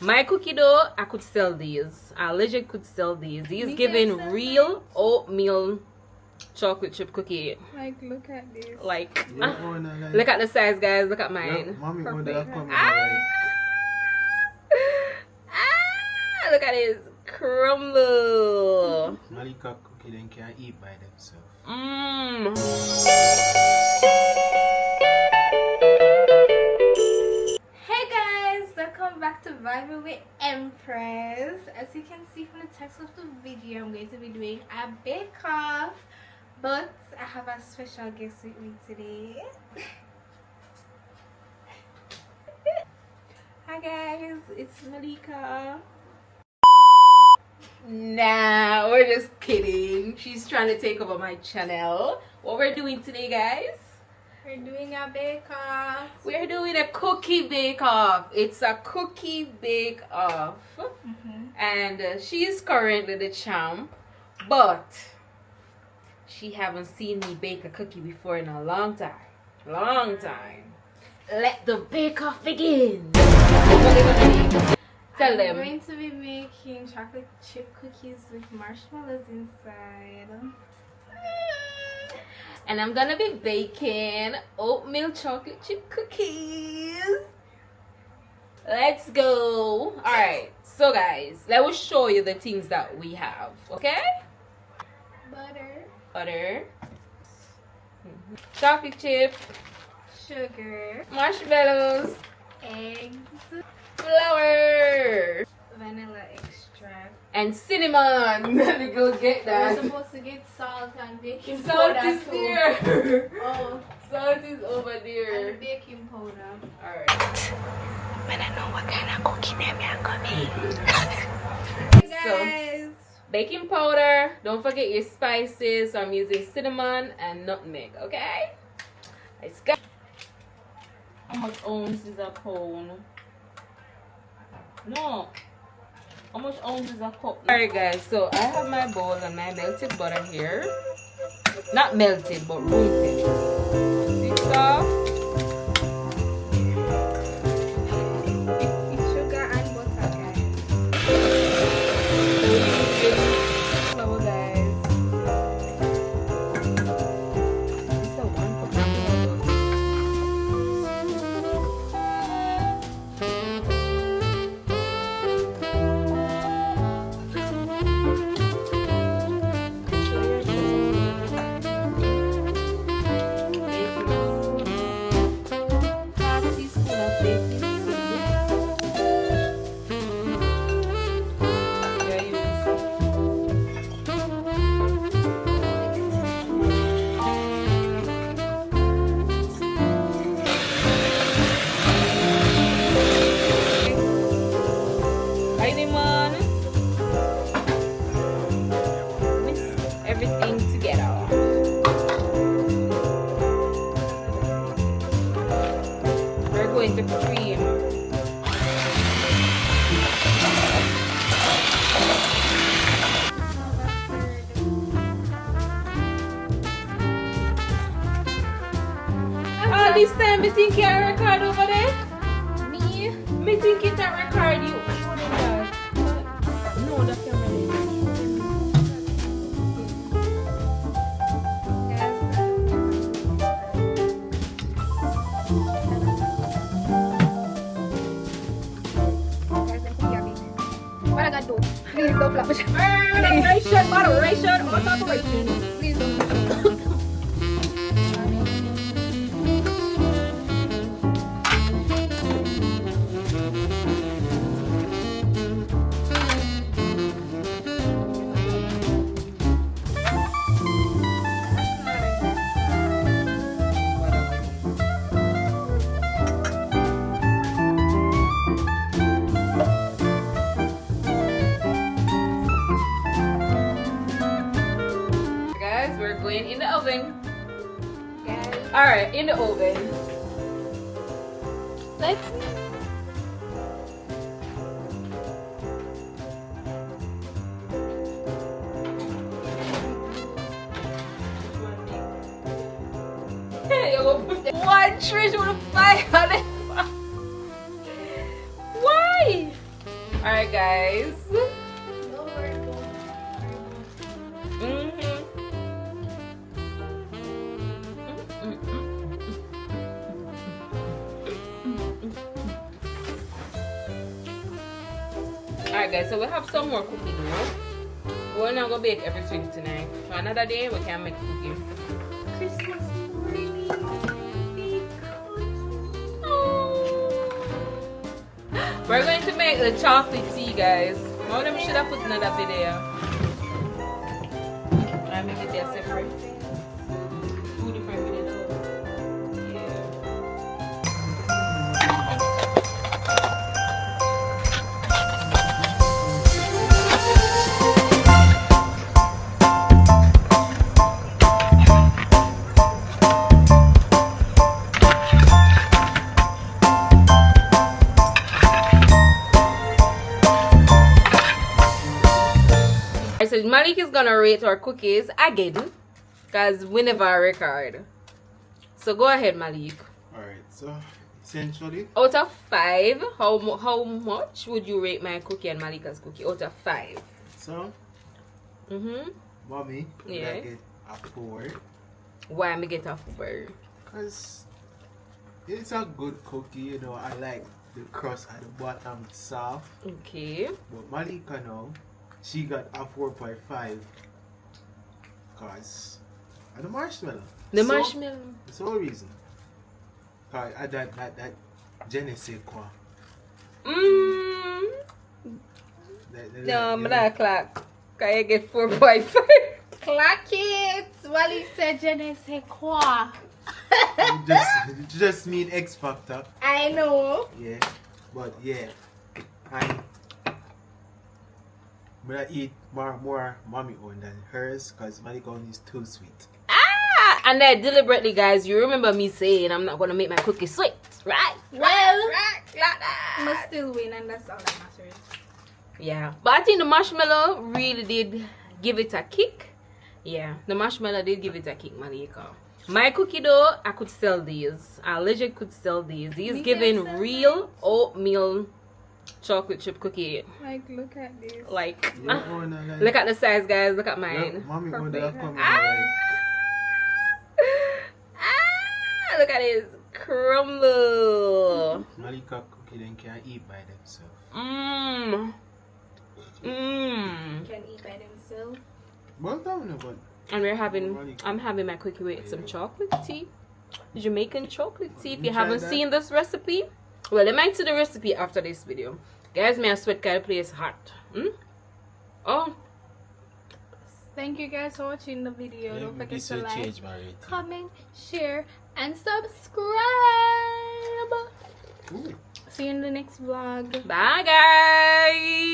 My cookie dough, I could sell these. I legit could sell these. These giving real oatmeal chocolate chip cookie. Like, look at this. Like, look at the size, guys. Look at mine. Mommy look at this crumble. Malika cookie then can eat by themselves. Hey guys, welcome back to Vibing with Empress. As you can see from the text of the video, I'm going to be doing a bake-off, but I have a special guest with me today. Hi guys, it's Malika. Nah, we're just kidding. She's trying to take over my channel. What we're doing today, guys? We're doing a bake-off. We're doing a cookie bake-off. It's a cookie bake-off. And she is currently the champ, but she haven't seen me bake a cookie before in a long time. Let the bake-off begin. Tell them. I'm going to be making chocolate chip cookies with marshmallows inside. And I'm gonna be baking oatmeal chocolate chip cookies. Let's go. Alright, so guys, let me show you the things that we have, okay? Butter. Chocolate chip. Sugar. Marshmallows. Eggs. Flour. Vanilla extract. And cinnamon. Let me go get that. We're supposed to get salt and baking Salt powder is too. there. Oh, Salt is over there. and baking powder. Alright. But I know what kind of cookie name I'm gonna make. Guys. Baking powder. Don't forget your spices. So I'm using cinnamon and nutmeg. Okay. Let's go. How much ounce is a pound? No. How much ounce is a cup? Alright guys, so I have my bowl and my melted butter here. Not melted, but rooted. See it off? Sugar and butter, guys. Hello guys. This is a 1 cup. Everything together. We're going to cream. Oh, this time me think you record over there. Me think it a record you. No, the camera. What I gotta do? Please don't flap it. Moderation. Please don't. Going in the oven. Guys. Alright, in the oven. Let's One treasure with a 500. Why? Alright, guys. No worry, Alright, guys, so we have some more cookie dough. We're not gonna bake everything tonight. So another day we can make cookie. Christmas morning. Big cookie. We're going to make the chocolate tea, guys. One of them should have put another video. I make it there separate. Two different videos. Yeah. So Malik is gonna rate our cookies again, because we never record. So go ahead, Malik. Alright, so essentially, Out of 5, how much would you rate my cookie and Malika's cookie? Out of 5. so mommy, Yeah. I get a 4 Why am I get a 4? because it's a good cookie, you know. I like the crust at the bottom soft, Okay. but Malika now, she got a 4.5 because of the marshmallow. The So, marshmallow. that's the whole reason. Cause that je ne sais quoi. No, I'm not clock. Can you get 4.5? Clack it. Wally said je ne sais quoi. You just mean X Factor. I know. Yeah, but yeah, I'm gonna eat more mommy own than hers because Malika own is too sweet. And then deliberately, guys, you remember me saying I'm not gonna make my cookie sweet, right? Well, Right, like that. must still win, and that's all that matters. Yeah, but I think the marshmallow really did give it a kick. Yeah, the marshmallow did give it a kick, Malika. My cookie though, I could sell these. I legit could sell these. These We giving can sell real oatmeal chocolate chip cookie. Like, look at this. Like, You own a, like, look at the size, guys. Look at mine. mommy own that Perfect. come Look at this crumble. Malika cookie then can eat by themselves. Can eat by themselves. Well done, but And I'm having my cookie with some chocolate tea. Jamaican chocolate tea. If you You tried haven't that? seen this recipe, well, I might see the recipe after this video. Guys, my sweat kind of place hot. Oh, Thank you guys for watching the video. Don't forget this to will like, change my rating. comment, share, and subscribe. Ooh. See you in the next vlog. bye, guys.